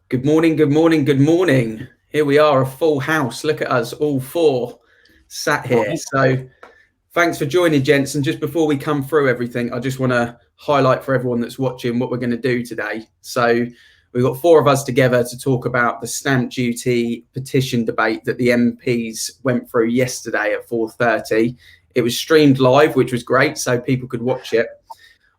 Good morning, good morning, good morning. Here we are, a full house. Look at us, all four sat here. So thanks for joining, gents. And just before we come through everything, I just want to highlight for everyone that's watching what we're going to do today. So we've got four of us together to talk about the stamp duty petition debate that the MPs went through yesterday at 4:30. It was streamed live, which was great, so people could watch it.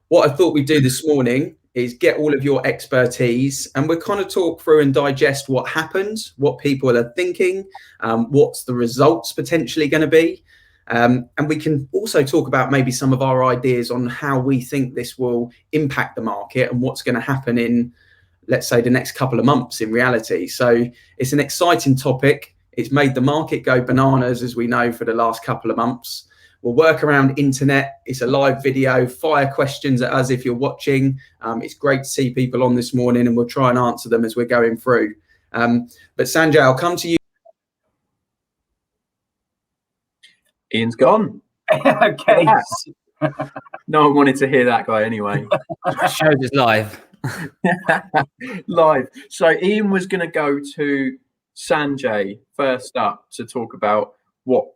What I thought we'd do this morning is get all of your expertise and we'll kind of talk through and digest what happened, what people are thinking, what's the results potentially going to be. And we can also talk about maybe some of our ideas on how we think this will impact the market and what's going to happen in, let's say, the next couple of months in reality. So it's an exciting topic. It's made the market go bananas, as we know, for the last couple of months. We'll work around internet. It's a live video. Fire questions at us if you're watching. It's great to see people on this morning and we'll try and answer them as we're going through. But Sanjay, I'll come to you. Ian's gone. Okay. No one wanted to hear that guy anyway. Shows is live. Live. So Ian was going to go to Sanjay first up to talk about what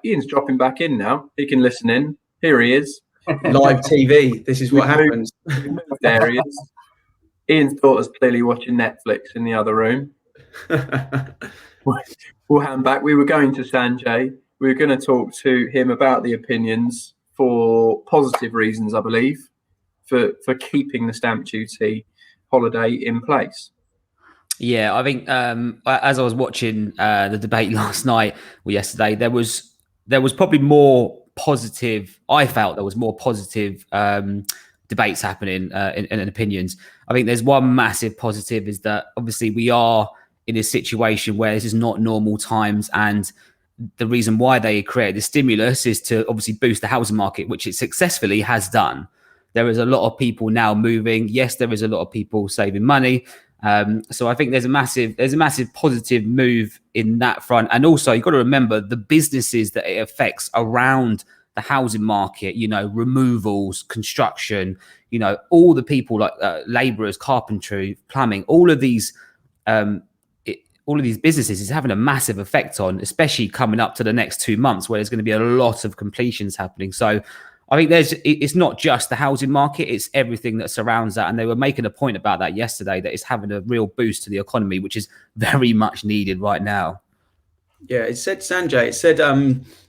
Ian's dropping back in now. He can listen in. Here he is. Live TV. This is what happens. There he is. Ian's daughter's clearly watching Netflix in the other room. We'll hand back. We were going to Sanjay. We were going to talk to him about the opinions for positive reasons, I believe, for keeping the stamp duty holiday in place. Yeah, I think as I was watching the debate last night or yesterday, there was probably more positive. I felt there was more positive debates happening in opinions. I think there's one massive positive is that obviously we are in a situation where this is not normal times, and the reason why they created the stimulus is to obviously boost the housing market, which it successfully has done. There is a lot of people now moving. Yes, there is a lot of people saving money. So I think there's a massive positive move in that front. And also you've got to remember the businesses that it affects around the housing market, removals, construction, all the people like labourers, carpentry, plumbing, all of these businesses is having a massive effect on, especially coming up to the next 2 months where there's going to be a lot of completions happening. So I think it's not just the housing market, it's everything that surrounds that. And they were making a point about that yesterday, that it's having a real boost to the economy, which is very much needed right now. Yeah, it said, Sanjay,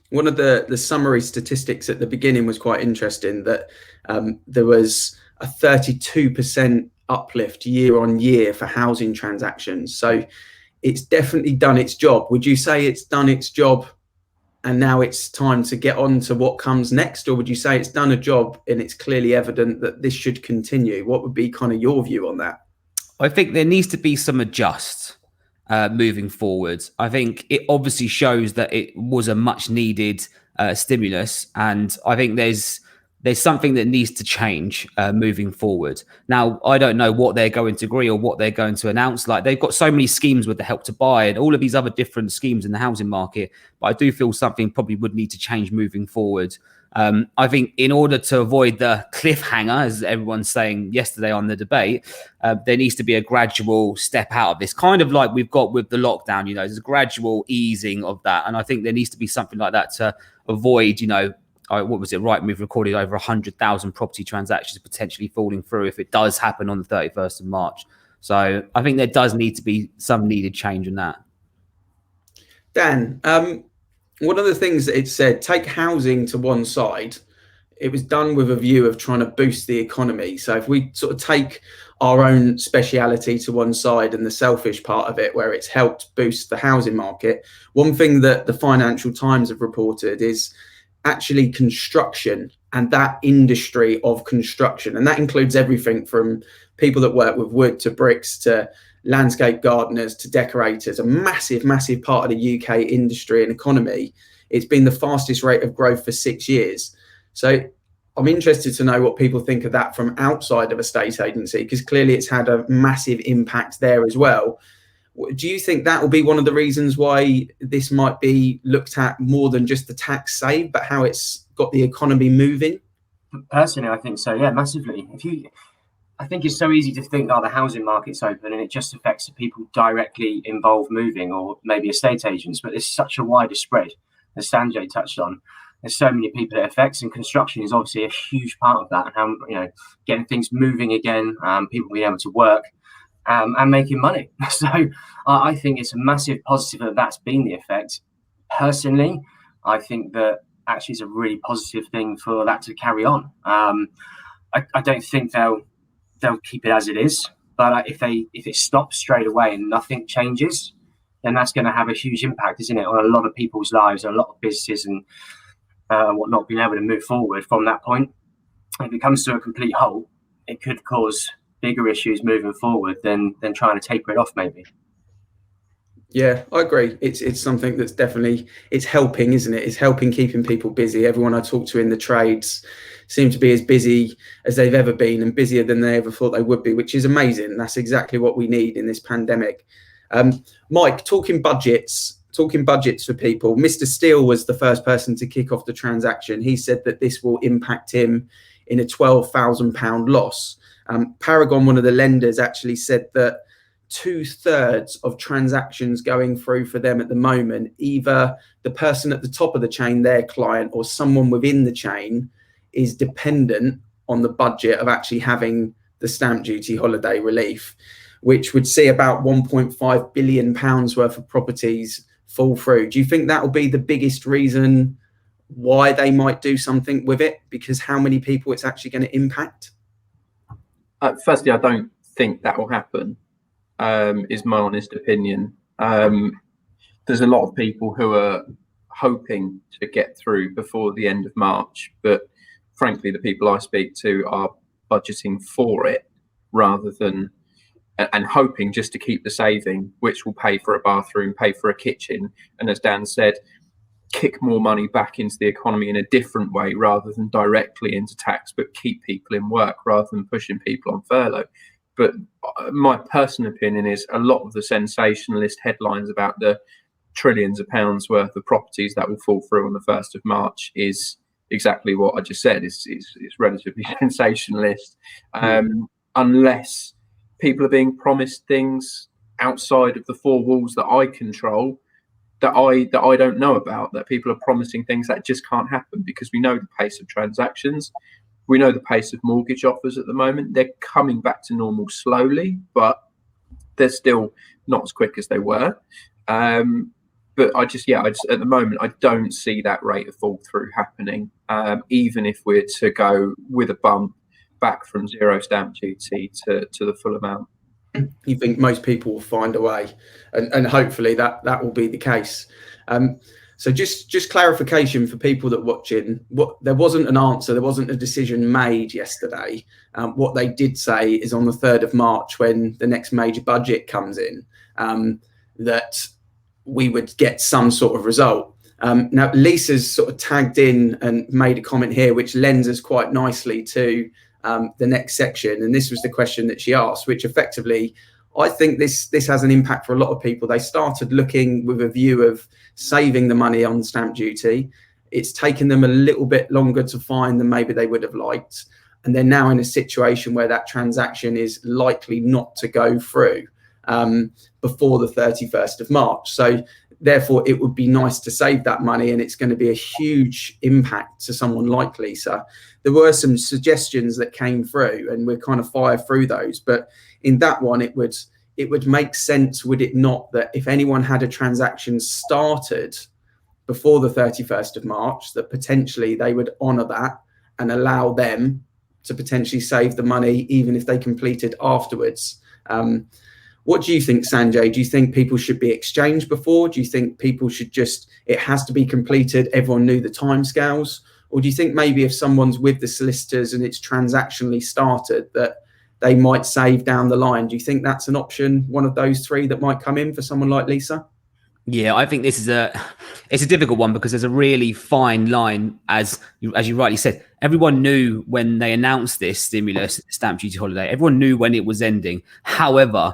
one of the summary statistics at the beginning was quite interesting, that there was a 32% uplift year on year for housing transactions. So it's definitely done its job. Would you say it's done its job and now it's time to get on to what comes next? Or would you say it's done a job and it's clearly evident that this should continue? What would be kind of your view on that? I think there needs to be some adjust moving forward. I think it obviously shows that it was a much needed stimulus. And I think there's something that needs to change moving forward. Now, I don't know what they're going to agree or what they're going to announce. Like, they've got so many schemes with the Help to Buy and all of these other different schemes in the housing market. But I do feel something probably would need to change moving forward. I think in order to avoid the cliffhanger, as everyone's saying yesterday on the debate, there needs to be a gradual step out of this, kind of like we've got with the lockdown. There's a gradual easing of that. And I think there needs to be something like that to avoid, what was it? Rightmove recorded over 100,000 property transactions potentially falling through if it does happen on the 31st of March. So I think there does need to be some needed change in that. Dan, one of the things that it said, take housing to one side, it was done with a view of trying to boost the economy. So if we sort of take our own speciality to one side and the selfish part of it, where it's helped boost the housing market, one thing that the Financial Times have reported is actually construction and that industry of construction. And that includes everything from people that work with wood to bricks to landscape gardeners to decorators, a massive, massive part of the UK industry and economy. It's been the fastest rate of growth for 6 years. So I'm interested to know what people think of that from outside of a state agency, because clearly it's had a massive impact there as well. Do you think that will be one of the reasons why this might be looked at more than just the tax save, but how it's got the economy moving? Personally, I think so. Yeah, massively. I think it's so easy to think, oh, the housing market's open and it just affects the people directly involved moving, or maybe estate agents. But there's such a wider spread, as Sanjay touched on. There's so many people it affects, and construction is obviously a huge part of that. And how, you know, getting things moving again, people being able to work and making money. So I think it's a massive positive that that's been the effect. Personally, I think that actually is a really positive thing for that to carry on. I don't think they'll keep it as it is, but if it stops straight away and nothing changes, then that's going to have a huge impact, isn't it, on a lot of people's lives, a lot of businesses and whatnot being able to move forward from that point. If it comes to a complete halt, it could cause bigger issues moving forward than trying to taper it off, maybe. Yeah, I agree. It's something that's definitely, it's helping, isn't it? It's helping keeping people busy. Everyone I talk to in the trades seem to be as busy as they've ever been, and busier than they ever thought they would be, which is amazing. That's exactly what we need in this pandemic. Mike, talking budgets for people. Mr. Steele was the first person to kick off the transaction. He said that this will impact him in a £12,000 loss. Paragon, one of the lenders, actually said that 2/3 of transactions going through for them at the moment, either the person at the top of the chain, their client, or someone within the chain, is dependent on the budget of actually having the stamp duty holiday relief, which would see about £1.5 billion worth of properties fall through. Do you think that will be the biggest reason why they might do something with it? Because how many people it's actually going to impact? Firstly, I don't think that will happen, is my honest opinion. There's a lot of people who are hoping to get through before the end of March, but frankly, the people I speak to are budgeting for it rather than and hoping just to keep the saving, which will pay for a bathroom, pay for a kitchen, and as Dan said, kick more money back into the economy in a different way rather than directly into tax, but keep people in work rather than pushing people on furlough. But my personal opinion is a lot of the sensationalist headlines about the trillions of pounds worth of properties that will fall through on the 1st of March is exactly what I just said. It's relatively sensationalist, unless people are being promised things outside of the four walls that I control, that I don't know about, that people are promising things that just can't happen, because we know the pace of transactions, we know the pace of mortgage offers at the moment. They're coming back to normal slowly, but they're still not as quick as they were. But I just at the moment, I don't see that rate of fall through happening, even if we're to go with a bump back from zero stamp duty to the full amount. You think most people will find a way, and hopefully that will be the case. So just clarification for people that are watching, there wasn't an answer, there wasn't a decision made yesterday. What they did say is on the 3rd of March, when the next major budget comes in, that we would get some sort of result. Now, Lisa's sort of tagged in and made a comment here, which lends us quite nicely to the next section. And this was the question that she asked, which effectively, I think this has an impact for a lot of people. They started looking with a view of saving the money on stamp duty. It's taken them a little bit longer to find than maybe they would have liked. And they're now in a situation where that transaction is likely not to go through before the 31st of March. So therefore, it would be nice to save that money, and it's going to be a huge impact to someone like Lisa. There were some suggestions that came through, and we're kind of fire through those. But in that one, it would make sense, would it not, that if anyone had a transaction started before the 31st of March, that potentially they would honour that and allow them to potentially save the money, even if they completed afterwards. What do you think, Sanjay? Do you think people should be exchanged before? Do you think people should it has to be completed, everyone knew the timescales? Or do you think maybe if someone's with the solicitors and it's transactionally started, that they might save down the line? Do you think that's an option, one of those three that might come in for someone like Lisa? Yeah, I think this is it's a difficult one, because there's a really fine line, as you rightly said. Everyone knew when they announced this stimulus, stamp duty holiday, everyone knew when it was ending. However,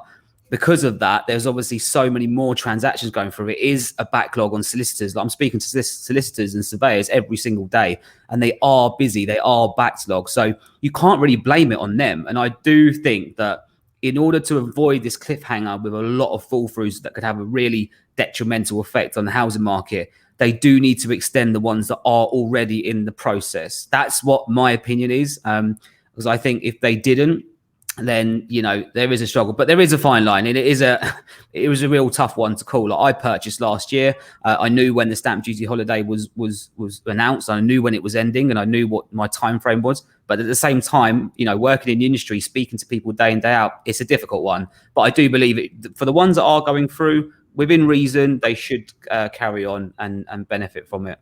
because of that, there's obviously so many more transactions going through. It is a backlog on solicitors. I'm speaking to solicitors and surveyors every single day, and they are busy. They are backlogged. So you can't really blame it on them. And I do think that in order to avoid this cliffhanger with a lot of fall throughs that could have a really detrimental effect on the housing market, they do need to extend the ones that are already in the process. That's what my opinion is. Because I think if they didn't, then there is a struggle, but there is a fine line, and it was a real tough one to call. Like, I purchased last year. I knew when the stamp duty holiday was announced. I knew when it was ending, and I knew what my time frame was. But at the same time, working in the industry, speaking to people day in, day out, it's a difficult one. But I do believe it, for the ones that are going through within reason, they should carry on and benefit from it.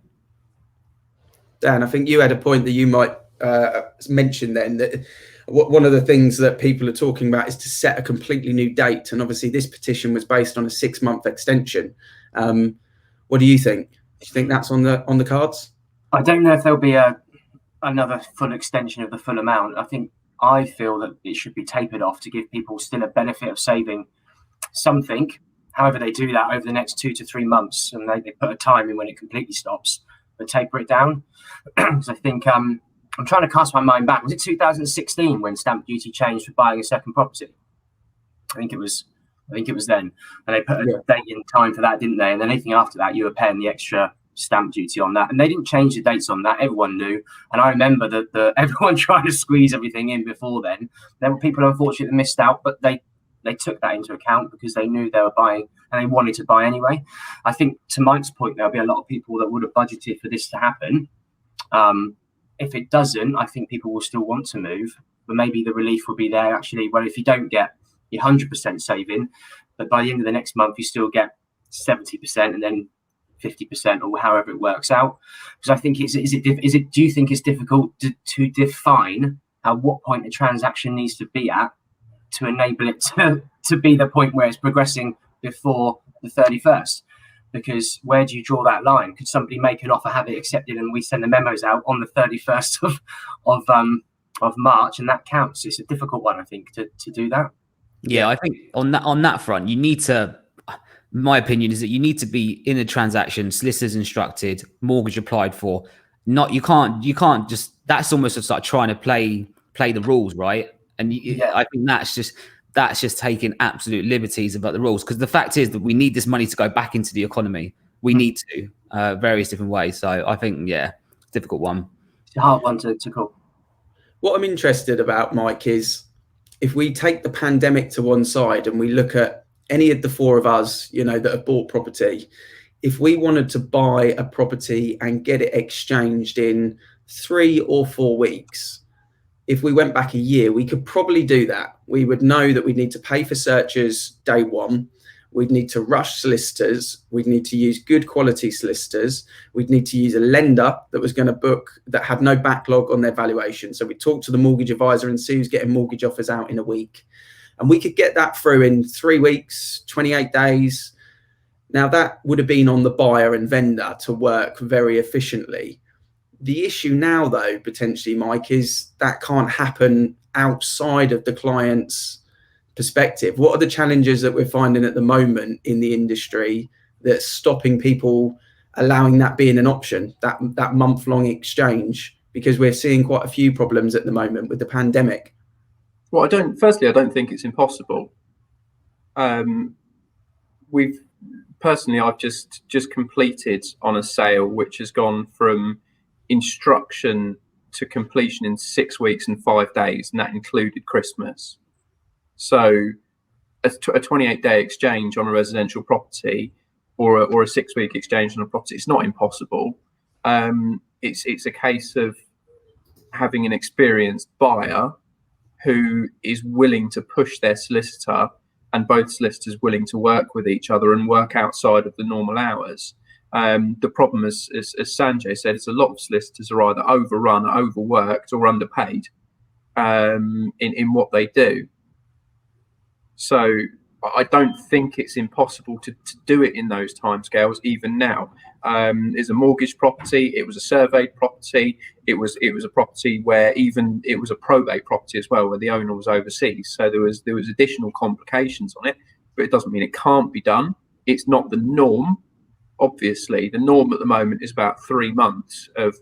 Dan, I think you had a point that you might mention then, that one of the things that people are talking about is to set a completely new date. And obviously this petition was based on a 6-month extension. What do you think? Do you think that's on the cards? I don't know if there'll be another full extension of the full amount. I feel that it should be tapered off to give people still a benefit of saving something. However they do that over the next 2 to 3 months, and they put a time in when it completely stops, but taper it down. Because I think I'm trying to cast my mind back. Was it 2016 when stamp duty changed for buying a second property? I think it was then. And they put a date in time for that, didn't they? And then anything after that, you were paying the extra stamp duty on that. And they didn't change the dates on that. Everyone knew. And I remember that everyone trying to squeeze everything in before then. There were people, unfortunately, that missed out, but they took that into account because they knew they were buying and they wanted to buy anyway. I think, to Mike's point, there'll be a lot of people that would have budgeted for this to happen. If it doesn't, I think people will still want to move, but maybe the relief will be there actually. Well, if you don't get your 100% saving, but by the end of the next month, you still get 70% and then 50% or however it works out. Because I think do you think it's difficult to define at what point a transaction needs to be at to enable it to be the point where it's progressing before the 31st? Because where do you draw that line? Could somebody make an offer, have it accepted, and we send the memos out on the 31st of March, and that counts? It's a difficult one, I think, to do that. Yeah, I think on that front, you need to. My opinion is that you need to be in a transaction, solicitors instructed, mortgage applied for. You can't just. That's almost just like trying to play the rules, right? And I think that's just taking absolute liberties about the rules, because the fact is that we need this money to go back into the economy. We need to various different ways. So I think, difficult one. It's a hard one to call. What I'm interested about, Mike, is if we take the pandemic to one side and we look at any of the four of us, that have bought property, if we wanted to buy a property and get it exchanged in 3 or 4 weeks, if we went back a year, we could probably do that. We would know that we'd need to pay for searches day one. We'd need to rush solicitors. We'd need to use good quality solicitors. We'd need to use a lender that was going to book, that had no backlog on their valuation. So we talk to the mortgage advisor and see who's getting mortgage offers out in a week. And we could get that through in 3 weeks, 28 days. Now that would have been on the buyer and vendor to work very efficiently. The issue now, though, potentially, Mike, is that can't happen outside of the client's perspective. What are the challenges that we're finding at the moment in the industry that's stopping people allowing that being an option, that month-long exchange? Because we're seeing quite a few problems at the moment with the pandemic. Well, I don't think it's impossible. I've just completed on a sale which has gone from instruction to completion in 6 weeks and 5 days, and that included Christmas. So a 28-day exchange on a residential property or a 6-week exchange on a property, it's not impossible. It's a case of having an experienced buyer who is willing to push their solicitor, and both solicitors willing to work with each other and work outside of the normal hours. The problem, as Sanjay said, is a lot of solicitors are either overrun, overworked, or underpaid in what they do. So I don't think it's impossible to do it in those timescales, even now. It's a mortgage property. It was a surveyed property. It was a property where even it was a probate property as well, where the owner was overseas. So there was additional complications on it. but it doesn't mean it can't be done. It's not the norm. Obviously, the norm at the moment is about 3 months of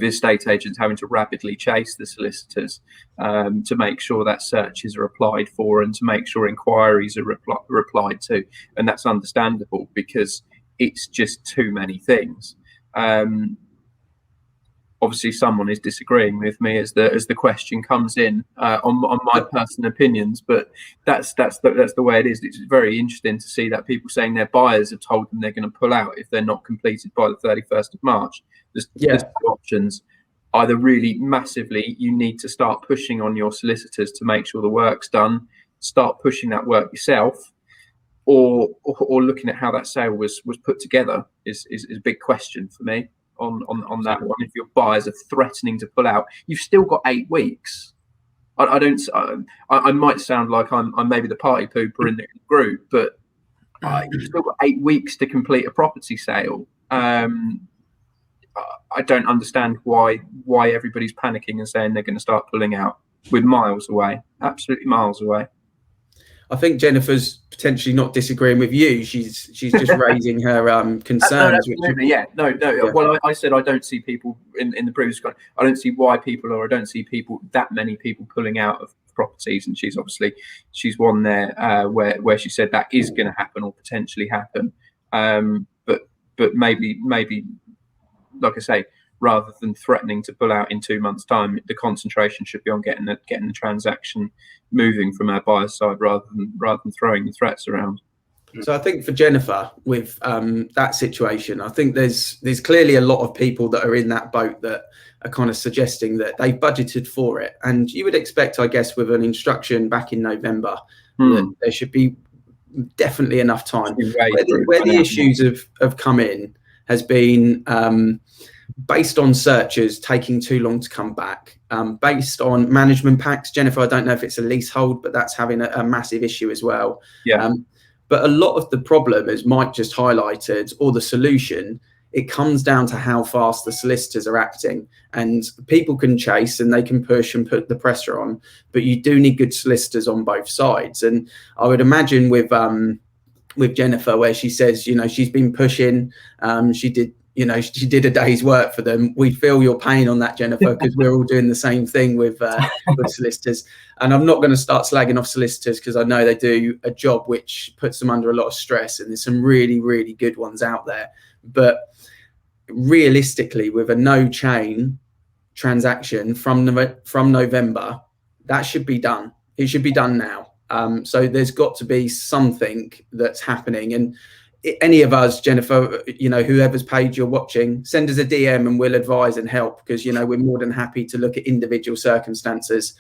estate agents having to rapidly chase the solicitors to make sure that searches are applied for and to make sure inquiries are replied to. And that's understandable because it's just too many things. Obviously, someone is disagreeing with me as the question comes in on my personal opinions, but that's the way it is. It's very interesting to see that people saying their buyers have told them they're going to pull out if they're not completed by the 31st of March. There's two options. Either really massively, you need to start pushing on your solicitors to make sure the work's done, start pushing that work yourself, or looking at how that sale was put together is a big question for me. On that one, if your buyers are threatening to pull out, you've still got 8 weeks. I might sound like I'm maybe the party pooper in the group, but you've still got 8 weeks to complete a property sale. I don't understand why everybody's panicking and saying they're going to start pulling out. We're miles away, absolutely miles away. I think Jennifer's potentially not disagreeing with you. She's just raising her concerns. No. Well, I said I don't see people in the previous one. I don't see why people, or I don't see that many people pulling out of properties. And she's one there where she said that is going to happen or potentially happen. But maybe, like I say, rather than threatening to pull out in 2 months' time, the concentration should be on getting the transaction moving from our buyer's side rather than throwing the threats around. So I think for Jennifer, with that situation, I think there's clearly a lot of people that are in that boat that are kind of suggesting that they've budgeted for it. And you would expect, I guess, with an instruction back in November, that there should be definitely enough time. Where the issues have come in has been based on searches taking too long to come back, based on management packs. Jennifer, I don't know if it's a leasehold, but that's having a massive issue as well. But a lot of the problem, as Mike just highlighted, or the solution, it comes down to how fast the solicitors are acting. And people can chase and they can push and put the pressure on, but you do need good solicitors on both sides. And I would imagine with Jennifer, where she says, she's been pushing, she did a day's work for them. We feel your pain on that, Jennifer, because we're all doing the same thing with solicitors. And I'm not going to start slagging off solicitors because I know they do a job which puts them under a lot of stress, and there's some really, really good ones out there. But realistically, with a no chain transaction from November, that should be done. It should be done now. So there's got to be something that's happening. And any of us, Jennifer, whoever's page you're watching, send us a DM and we'll advise and help, because we're more than happy to look at individual circumstances.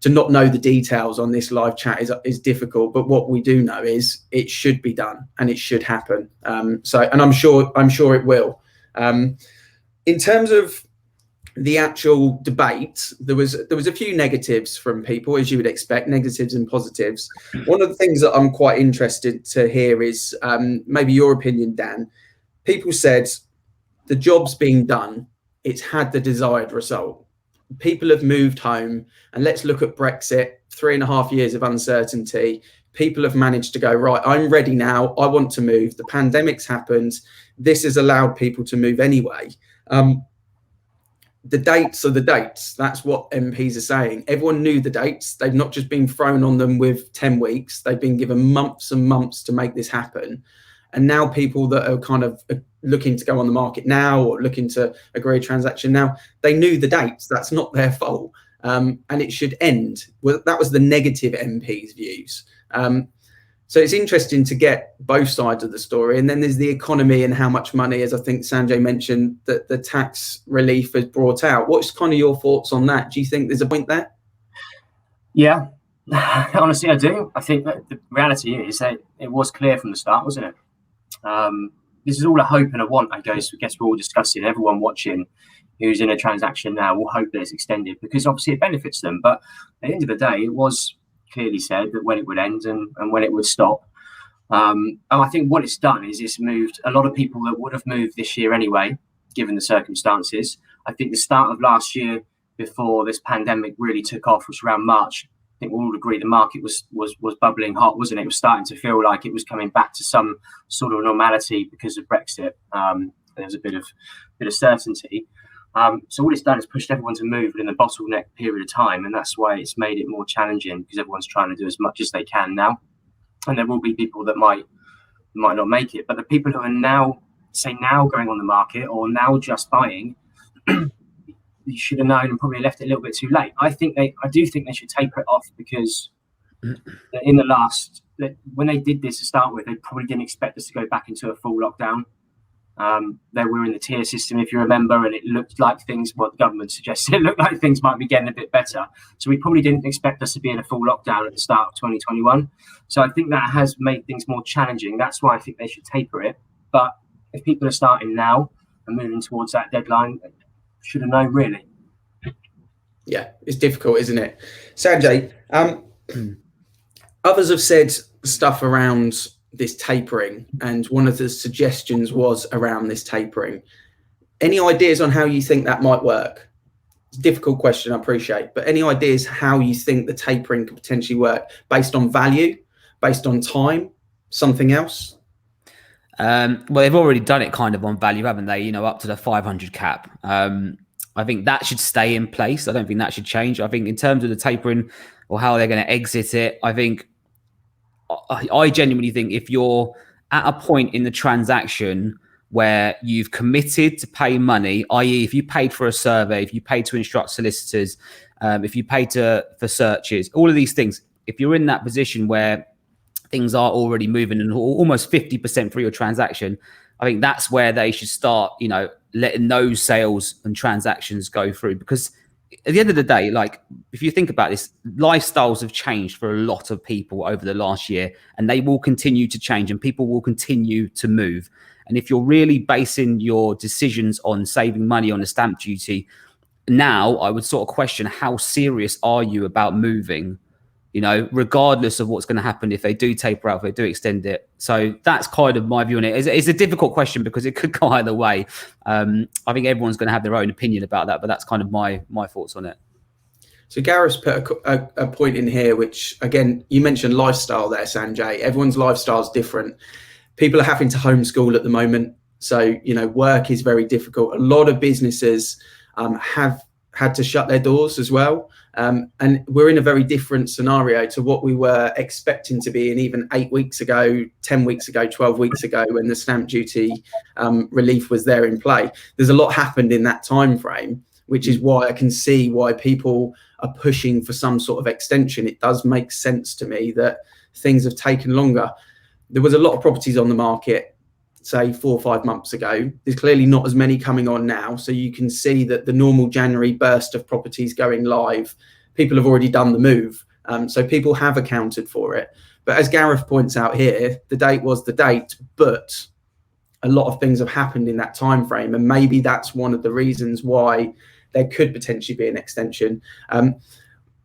To not know the details on this live chat is difficult, but what we do know is it should be done and it should happen. And I'm sure it will. In terms of the actual debate, there was a few negatives from people, as you would expect, negatives and positives. One of the things that I'm quite interested to hear is maybe your opinion, Dan. People said the job's been done. It's had the desired result. People have moved home, and let's look at Brexit, 3.5 years of uncertainty. People have managed to go, right, I'm ready now. I want to move. The pandemic's happened. This has allowed people to move anyway. The dates are the dates. That's what MPs are saying. Everyone knew the dates. They've not just been thrown on them with 10 weeks. They've been given months and months to make this happen. And now people that are kind of looking to go on the market now or looking to agree a transaction now, they knew the dates. That's not their fault. And it should end. Well, that was the negative MP's views. So it's interesting to get both sides of the story. And then there's the economy and how much money, as I think Sanjay mentioned, that the tax relief has brought out. What's kind of your thoughts on that? Do you think there's a point there? Yeah, honestly, I do. I think that the reality is that it was clear from the start, wasn't it? This is all a hope and a want, I guess we're all discussing. Everyone watching who's in a transaction now will hope that it's extended because obviously it benefits them. But at the end of the day, it was clearly said that when it would end and when it would stop. And I think what it's done is it's moved a lot of people that would have moved this year anyway, given the circumstances. I think the start of last year, before this pandemic really took off, was around March. think we'll all agree the market was bubbling hot, wasn't it? It was starting to feel like it was coming back to some sort of normality because of Brexit. There was a bit of certainty. So all it's done is pushed everyone to move within the bottleneck period of time, and that's why it's made it more challenging, because everyone's trying to do as much as they can now. And there will be people that might not make it, but the people who are now going on the market or now just buying, you should have known and probably left it a little bit too late. I do think they should taper it off, because in the last, when they did this to start with, they probably didn't expect us to go back into a full lockdown. They were in the tier system, if you remember, and it looked like things, what the government suggested, it looked like things might be getting a bit better. So we probably didn't expect us to be in a full lockdown at the start of 2021. So I think that has made things more challenging. That's why I think they should taper it. But if people are starting now and moving towards that deadline, should have known, really. Yeah, it's difficult, isn't it? Sanjay, others have said stuff around this tapering, and one of the suggestions was around this tapering. Any ideas on how you think that might work? It's a difficult question, I appreciate, but any ideas how you think the tapering could potentially work, based on value, based on time, something else? Well, they've already done it kind of on value, haven't they? Up to the 500 cap. I think that should stay in place. I don't think that should change. I think in terms of the tapering or how they're going to exit it, I genuinely think if you're at a point in the transaction where you've committed to pay money, i.e. if you paid for a survey, if you paid to instruct solicitors, if you paid for searches, all of these things, if you're in that position where things are already moving and almost 50% for your transaction, I think that's where they should start, letting those sales and transactions go through. Because at the end of the day, like, if you think about this, lifestyles have changed for a lot of people over the last year, and they will continue to change, and people will continue to move. And if you're really basing your decisions on saving money on the stamp duty now, I would sort of question, how serious are you about moving, regardless of what's going to happen if they do taper out, if they do extend it. So that's kind of my view on it. It's a difficult question because it could go either way. I think everyone's going to have their own opinion about that, but that's kind of my thoughts on it. So Gareth's put a point in here, which, again, you mentioned lifestyle there, Sanjay. Everyone's lifestyle is different. People are having to homeschool at the moment. So, work is very difficult. A lot of businesses have had to shut their doors as well. And we're in a very different scenario to what we were expecting to be in even 8 weeks ago, 10 weeks ago, 12 weeks ago, when the stamp duty relief was there in play. There's a lot happened in that time frame, which is why I can see why people are pushing for some sort of extension. It does make sense to me that things have taken longer. There was a lot of properties on the market, say 4 or 5 months ago. There's clearly not as many coming on now. So you can see that the normal January burst of properties going live, people have already done the move. So people have accounted for it. But as Gareth points out here, the date was the date, but a lot of things have happened in that time frame. And maybe that's one of the reasons why there could potentially be an extension.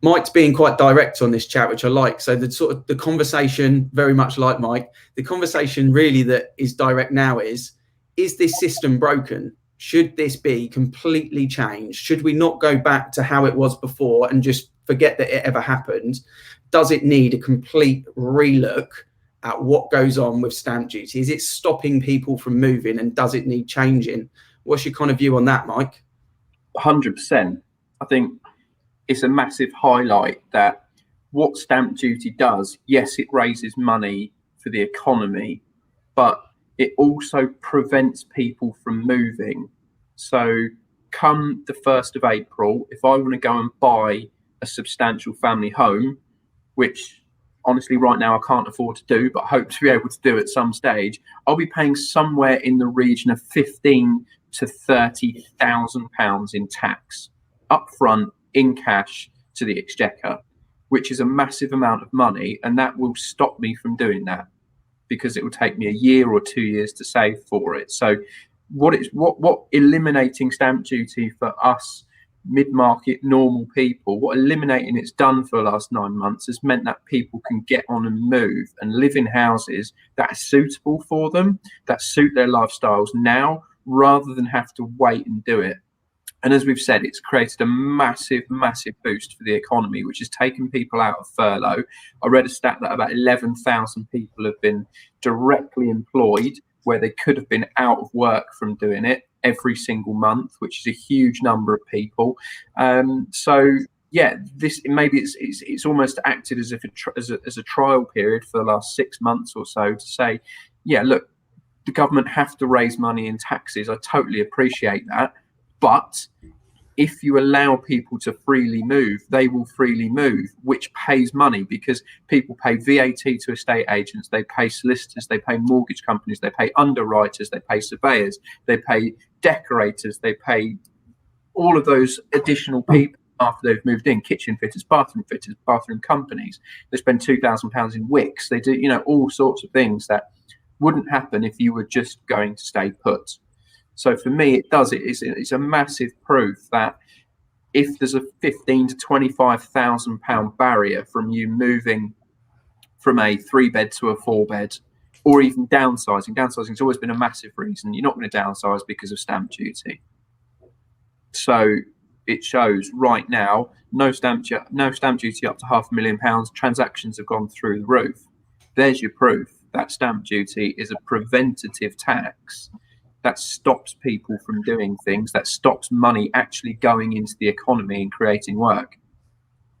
Mike's being quite direct on this chat, which I like. So the conversation, very much like Mike, the conversation really that is direct now is this system broken? Should this be completely changed? Should we not go back to how it was before and just forget that it ever happened? Does it need a complete relook at what goes on with stamp duty? Is it stopping people from moving, and does it need changing? What's your kind of view on that, Mike? 100%. I think it's a massive highlight that what stamp duty does, yes, it raises money for the economy, but it also prevents people from moving. So come the 1st of April, if I want to go and buy a substantial family home, which honestly right now I can't afford to do, but hope to be able to do at some stage, I'll be paying somewhere in the region of £15,000 to £30,000 in tax upfront, in cash, to the Exchequer, which is a massive amount of money, and that will stop me from doing that because it will take me a year or 2 years to save for it. So what eliminating stamp duty for us mid-market normal people, what eliminating it's done for the last 9 months has meant that people can get on and move and live in houses that are suitable for them, that suit their lifestyles now, rather than have to wait and do it. And as we've said, it's created a massive, massive boost for the economy, which has taken people out of furlough. I read a stat that about 11,000 people have been directly employed where they could have been out of work from doing it every single month, which is a huge number of people. So yeah, it's almost acted as if as a trial period for the last 6 months or so to say, yeah, look, the government have to raise money in taxes. I totally appreciate that. But if you allow people to freely move, they will freely move, which pays money because people pay VAT to estate agents, they pay solicitors, they pay mortgage companies, they pay underwriters, they pay surveyors, they pay decorators, they pay all of those additional people after they've moved in, kitchen fitters, bathroom companies. They spend £2,000 in wicks. They do, all sorts of things that wouldn't happen if you were just going to stay put. So for me, it's a massive proof that if there's a £15,000 to £25,000 barrier from you moving from a 3-bed to a 4-bed, or even downsizing's always been a massive reason. You're not going to downsize because of stamp duty. So it shows right now, no stamp duty up to £500,000. Transactions have gone through the roof. There's your proof that stamp duty is a preventative tax that stops people from doing things, that stops money actually going into the economy and creating work.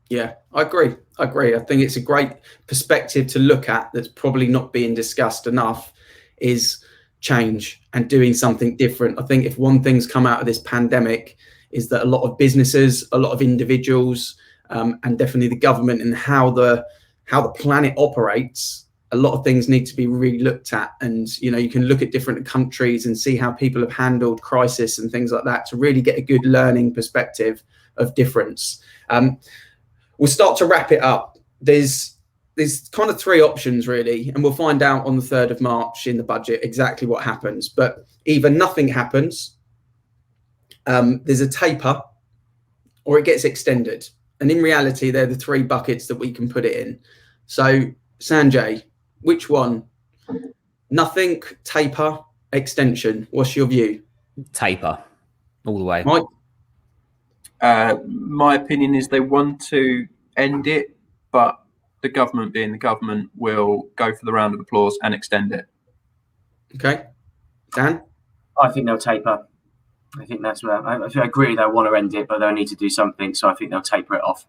Yeah, I agree. I think it's a great perspective to look at that's probably not being discussed enough is change and doing something different. I think if one thing's come out of this pandemic is that a lot of businesses, a lot of individuals, and definitely the government and how the planet operates, a lot of things need to be really looked at. And, you can look at different countries and see how people have handled crisis and things like that to really get a good learning perspective of difference. We'll start to wrap it up. There's kind of 3 options really, and we'll find out on the 3rd of March in the budget exactly what happens. But either nothing happens, there's a taper, or it gets extended. And in reality, they're the 3 buckets that we can put it in. So Sanjay, which one? Nothing, taper, extension. What's your view? Taper, all the way. Mike? My opinion is they want to end it, but the government, being the government, will go for the round of applause and extend it. Okay. Dan? I think they'll taper. I think that's where I agree they'll want to end it, but they'll need to do something. So I think they'll taper it off.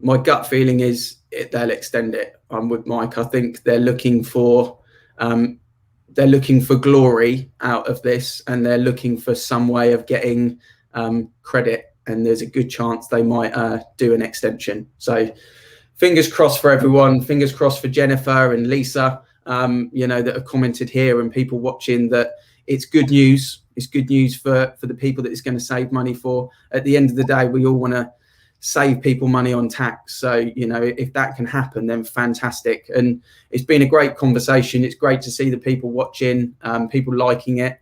My gut feeling is they'll extend it. I'm with Mike. I think they're looking for glory out of this, and they're looking for some way of getting credit. And there's a good chance they might do an extension. So fingers crossed for everyone. Fingers crossed for Jennifer and Lisa, that have commented here, and people watching, that it's good news. It's good news for the people that it's going to save money for. At the end of the day, we all want to save people money on tax. So, if that can happen, then fantastic. And it's been a great conversation. It's great to see the people watching, people liking it.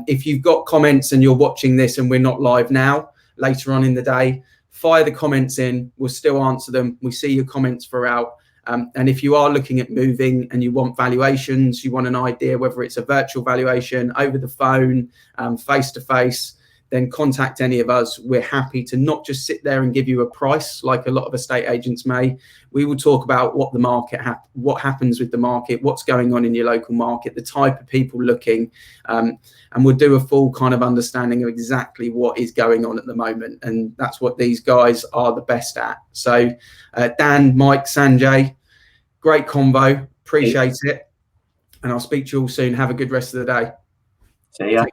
If you've got comments and you're watching this and we're not live now, later on in the day, fire the comments in. We'll still answer them. We see your comments throughout. And if you are looking at moving and you want valuations, you want an idea whether it's a virtual valuation, over the phone, face to face, then contact any of us. We're happy to not just sit there and give you a price like a lot of estate agents may. We will talk about what the market, what happens with the market, what's going on in your local market, the type of people looking, and we'll do a full kind of understanding of exactly what is going on at the moment. And that's what these guys are the best at. So Dan, Mike, Sanjay, great combo. Appreciate it. And I'll speak to you all soon. Have a good rest of the day. See ya.